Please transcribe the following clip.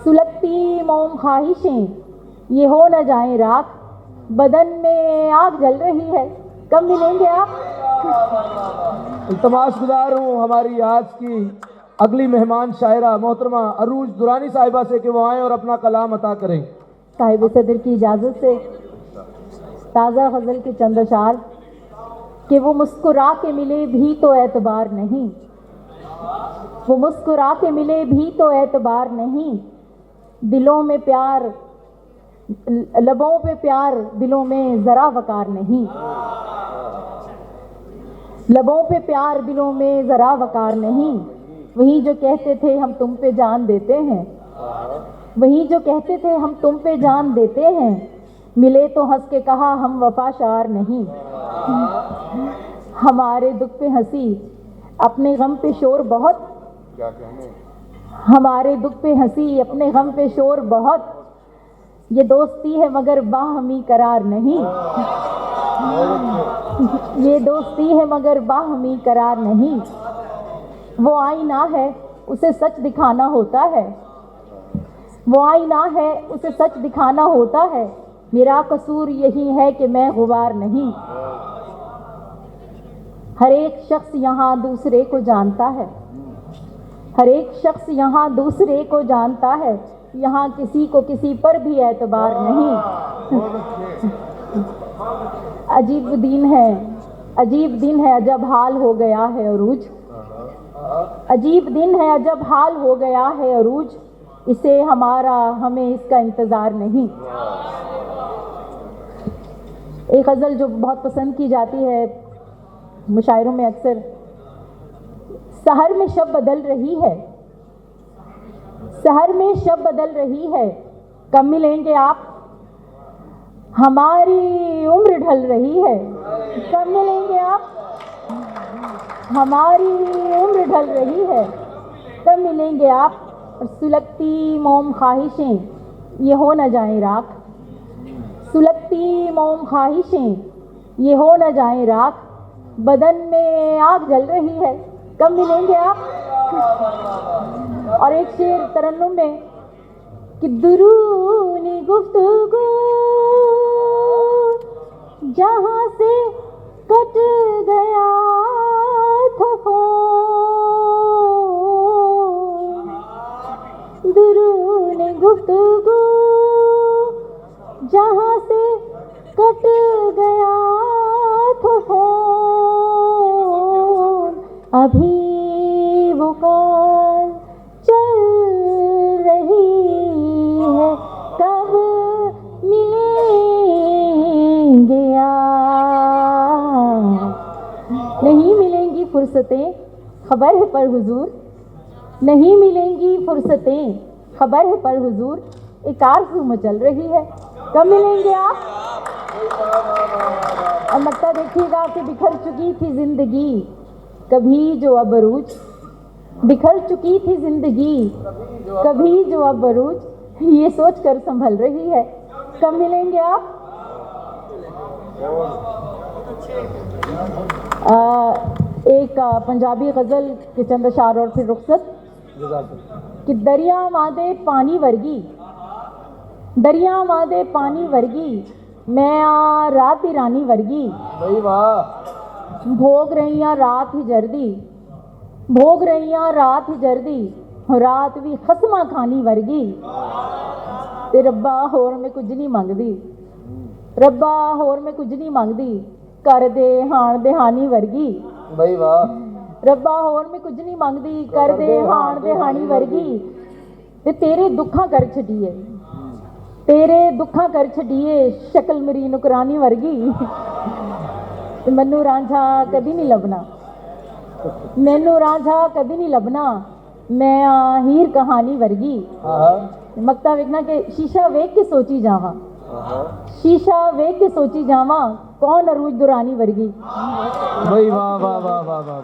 सुलगती मोम ख्वाहिशें ये हो न जाए राख, बदन में आग जल रही है, कब मिलेंगे आप? इल्तमास गुजार हूँ हमारी आज की अगली मेहमान शायरा मोहतरमा अरूज दुरानी साहिबा से कि वो आएँ और अपना कलाम अता करें। साहिब सदर की इजाज़त से ताज़ा गज़ल के चंद अशार कि वो मुस्कुरा के मिले भी तो एतबार नहीं, वो मुस्कुरा के मिले भी तो एतबार नहीं, दिलों में प्यार लबों पे प्यार, दिलों में ज़रा वकार नहीं, लबों पे प्यार दिलों में ज़रा वकार नहीं। वही जो कहते थे हम तुम पे जान देते हैं, वही जो कहते थे हम तुम पे जान देते हैं, मिले तो हंस के कहा हम वफाशार नहीं। हमारे दुख पे हंसी अपने गम पे शोर बहुत, हमारे दुख पे हंसी अपने गम पे शोर बहुत, ये दोस्ती है मगर बाहमी करार नहीं, ये दोस्ती है मगर बाहमी करार नहीं। वो आईना है उसे सच दिखाना होता है, वो आईना है उसे सच दिखाना होता है, मेरा कसूर यही है कि मैं गुबार नहीं। हर एक शख्स यहाँ दूसरे को जानता है, हर एक शख्स यहाँ दूसरे को जानता है, यहाँ किसी को किसी पर भी एतबार नहीं। अजीब दिन है, अजीब दिन है, अजब हाल हो गया है अरूज, अजीब दिन है, अजब हाल हो गया है अरूज, इसे हमारा हमें इसका इंतज़ार नहीं। एक गज़ल जो बहुत पसंद की जाती है मुशायरों में अक्सर, सहर में शब बदल रही है, सहर में शब बदल रही है, कब मिलेंगे आप? हमारी उम्र ढल रही है, कब मिलेंगे आप? हमारी उम्र ढल रही है, कब मिलेंगे आप? और सुलगती मोम ख्वाहिशें ये हो न जाए राख, सुलगती मोम ख्वाहिशें ये हो न जाए राख, बदन में आग जल रही है, कब मिलेंगे आप? और एक शेर तरन्नुम में कि दुरूनी गुफ्तगू जहाँ से कट गया था फोन, दुरूनी गुफ्तगू जहाँ से कट गया था फोन, अभी वो कॉल चल रही है, कब मिलेंगे आप? नहीं मिलेंगी फुर्सतें खबर है पर हुजूर, नहीं मिलेंगी फुर्सतें खबर है पर हुजूर, एक आरज़ू मचल रही है, कब मिलेंगे आप? और मक्ता देखिएगा कि बिखर चुकी थी जिंदगी कभी जो अब अरूज, बिखर चुकी थी जिंदगी कभी जो अब अरूज, ये सोच कर संभल रही है, कब मिलेंगे आप? एक पंजाबी गज़ल के चंद अशार और फिर रुखसत कि दरिया मादे पानी वर्गी, दरिया मादे पानी वर्गी, मैं आ रात दी रानी वर्गी, भाई वाह, भोग रही रात ही जर्दी, भोग रही रात ही जर्दी, रात भी खसमा खानी वर्गी, ते रब्बा होर में कुछ नहीं मंगदी, रब्बा होर में कुछ नहीं मंगदी, कर दे हाण दे हानी वर्गी, भाई वाह, रब्बा होर में कुछ नहीं मंगदी, कर दे हाण दे हानी वर्गी, ते तेरे दुखा कर छड़िए, तेरे दुखा कर छड़िए, शक्ल मेरी नुकरानी वर्गी, मैनू रांझा कदी नहीं लभना, मैनू रांझा कदी नहीं लभना, मैं हीर कहानी वर्गी। मक्ता वेखना कि शीशा वेख के सोची जावा, शीशा वेख के सोची जावा, कौन अरूज दुरानी वर्गी। भाई वाह वाह वाह वाह वाह।